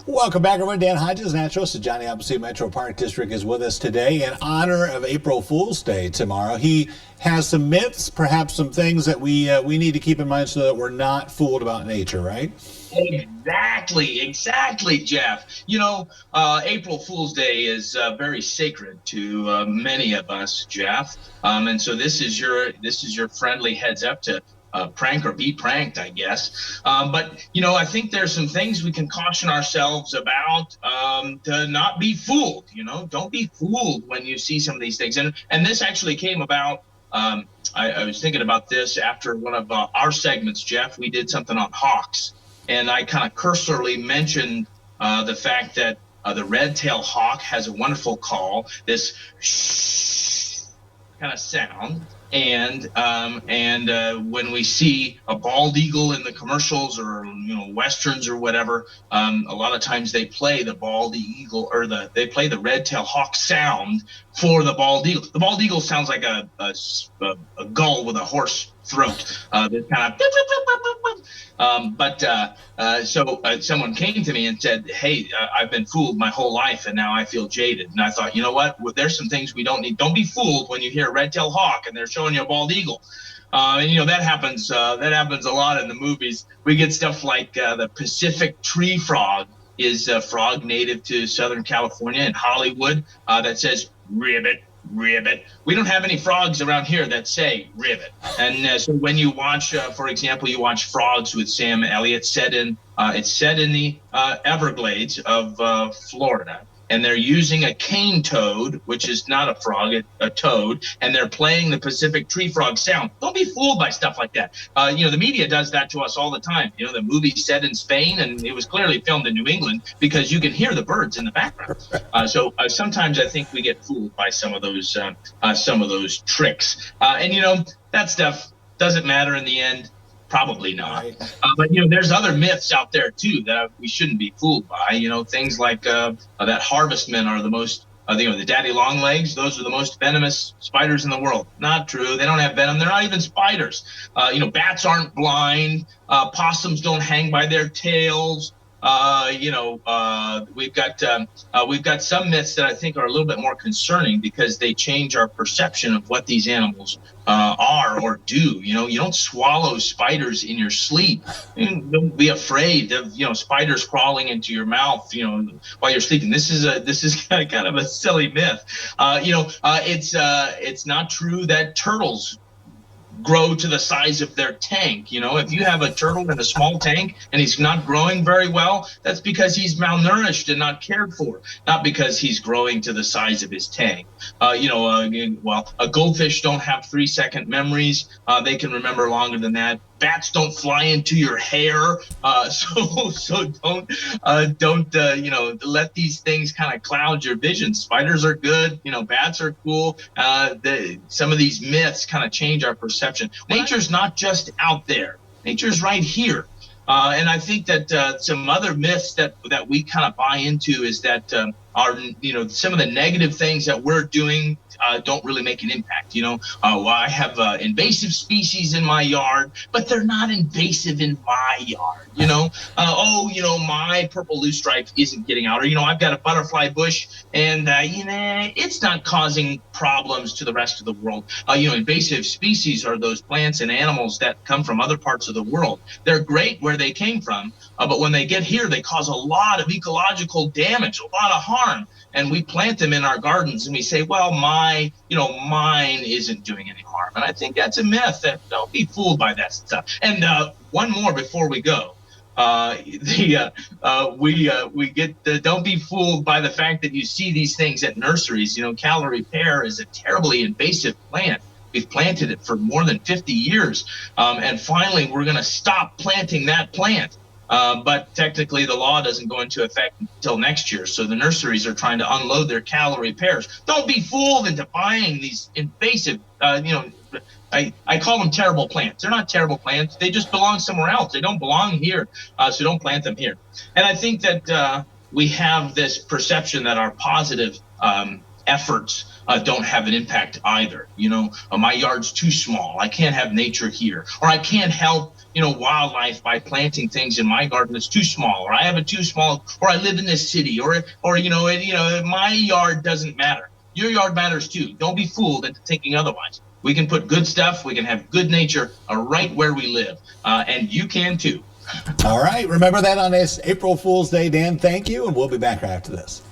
Welcome back, everyone. Dan Hodges, naturalist at Johnny Appleseed Metro Park District, is with us today in honor of April Fool's Day tomorrow. He has some myths, perhaps some things that we need to keep in mind so that we're not fooled about nature, right? Exactly, Jeff. April Fool's Day is very sacred to many of us, Jeff. And so this is your friendly heads up to prank or be pranked, I guess. But I think there's some things we can caution ourselves about to not be fooled. Don't be fooled when you see some of these things. And this actually came about. I was thinking about this after one of our segments, Jeff. We did something on hawks. And I kind of cursorily mentioned the fact that the red-tailed hawk has a wonderful call, this shh kind of sound. And when we see a bald eagle in the commercials or westerns or whatever, a lot of times they play the bald eagle or they play the red-tailed hawk sound for the bald eagle. The bald eagle sounds like a gull with a hoarse throat. That kind of so someone came to me and said, hey, I've been fooled my whole life and now I feel jaded. And I thought, you know what? Well, there's some things we don't need. Don't be fooled when you hear a red-tailed hawk and they're showing you a bald eagle. And that happens a lot in the movies. We get stuff like the Pacific tree frog is a frog native to Southern California and Hollywood that says ribbit. Ribbit. We don't have any frogs around here that say ribbit. And so when you watch, for example, you watch Frogs with Sam Elliott, it's set in the Everglades of Florida. And they're using a cane toad, which is not a frog, a toad, and they're playing the Pacific tree frog sound. Don't be fooled by stuff like that. The media does that to us all the time. The movie set in Spain, and it was clearly filmed in New England because you can hear the birds in the background. So sometimes I think we get fooled by some of those tricks. That stuff doesn't matter in the end. Probably not. But there's other myths out there too that we shouldn't be fooled by. Things like that harvestmen are the most, the daddy long legs. Those are the most venomous spiders in the world. Not true. They don't have venom. They're not even spiders. Bats aren't blind. Possums don't hang by their tails. We've got some myths that I think are a little bit more concerning because they change our perception of what these animals are or do. You don't swallow spiders in your sleep. Don't be afraid of spiders crawling into your mouth while you're sleeping. This is kind of a silly myth. It's not true that turtles grow to the size of their tank. If you have a turtle in a small tank and he's not growing very well, that's because he's malnourished and not cared for, not because he's growing to the size of his tank. A goldfish don't have 3-second memories. They can remember longer than that. Bats don't fly into your hair, so don't let these things kind of cloud your vision. Spiders are good, bats are cool. Some of these myths kind of change our perception. Nature's not just out there; nature's right here. And I think that some other myths that we kind of buy into is that some of the negative things that we're doing don't really make an impact. I have invasive species in my yard, but they're not invasive in my yard. My purple loosestrife isn't getting out, or I've got a butterfly bush and it's not causing problems to the rest of the world. Invasive species are those plants and animals that come from other parts of the world. They're great where they came from, but when they get here, they cause a lot of ecological damage, a lot of harm. And we plant them in our gardens and we say, well, mine isn't doing any harm. And I think that's a myth. Don't be fooled by that stuff. And one more before we go. Don't be fooled by the fact that you see these things at nurseries. Calorie pear is a terribly invasive plant. We've planted it for more than 50 years. And finally, we're going to stop planting that plant. But technically, the law doesn't go into effect until next year. So the nurseries are trying to unload their calorie pears. Don't be fooled into buying these invasive, I call them terrible plants. They're not terrible plants. They just belong somewhere else. They don't belong here. So don't plant them here. And I think that we have this perception that our positive efforts don't have an impact either. My yard's too small. I can't have nature here, or I can't help wildlife by planting things in my garden that's too small, or I have it too small, or I live in this city, or my yard doesn't matter. Your yard matters too. Don't be fooled into thinking otherwise. We can put good stuff, we can have good nature right where we live, and you can too. All right, remember that on this April Fool's Day, Dan. Thank you, and we'll be back right after this.